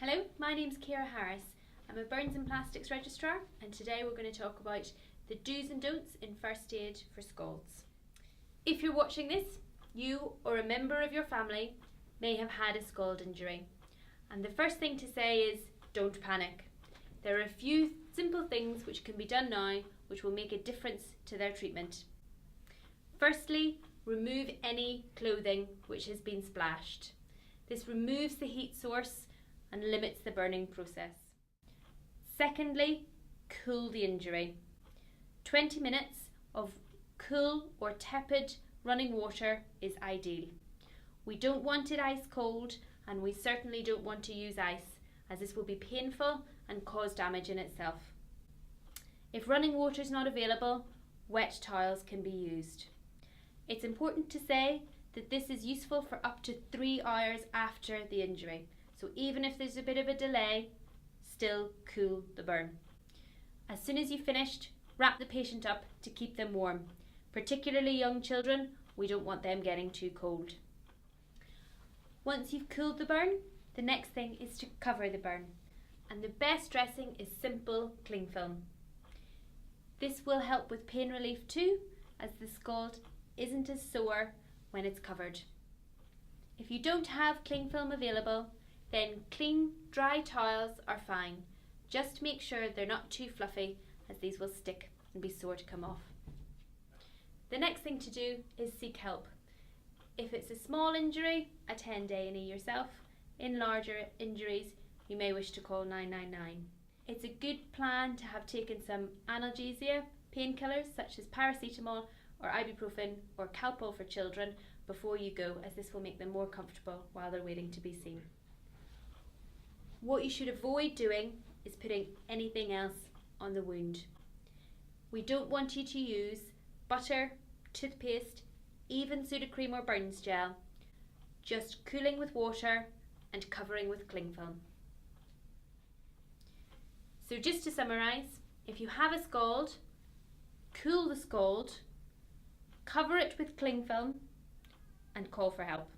Hello, my name's Ciara Harris. I'm a Burns and Plastics Registrar, and today we're going to talk about the do's and don'ts in first aid for scalds. If you're watching this, you or a member of your family may have had a scald injury. And the first thing to say is, don't panic. There are a few simple things which can be done now which will make a difference to their treatment. Firstly, remove any clothing which has been splashed. This removes the heat source and limits the burning process. Secondly, cool the injury. 20 minutes of cool or tepid running water is ideal. We don't want it ice cold, and we certainly don't want to use ice, as this will be painful and cause damage in itself. If running water is not available, wet towels can be used. It's important to say that this is useful for up to 3 hours after the injury. So even if there's a bit of a delay, still cool the burn. As soon as you've finished, wrap the patient up to keep them warm. Particularly young children, we don't want them getting too cold. Once you've cooled the burn, the next thing is to cover the burn. And the best dressing is simple cling film. This will help with pain relief too, as the scald isn't as sore when it's covered. If you don't have cling film available, then clean, dry towels are fine. Just make sure they're not too fluffy, as these will stick and be sore to come off. The next thing to do is seek help. If it's a small injury, attend A&E yourself. In larger injuries, you may wish to call 999. It's a good plan to have taken some analgesia, painkillers such as paracetamol or ibuprofen or Calpol for children before you go, as this will make them more comfortable while they're waiting to be seen. What you should avoid doing is putting anything else on the wound. We don't want you to use butter, toothpaste, even Sudocrem or Burns gel, just cooling with water and covering with cling film. So just to summarise, if you have a scald, cool the scald, cover it with cling film and call for help.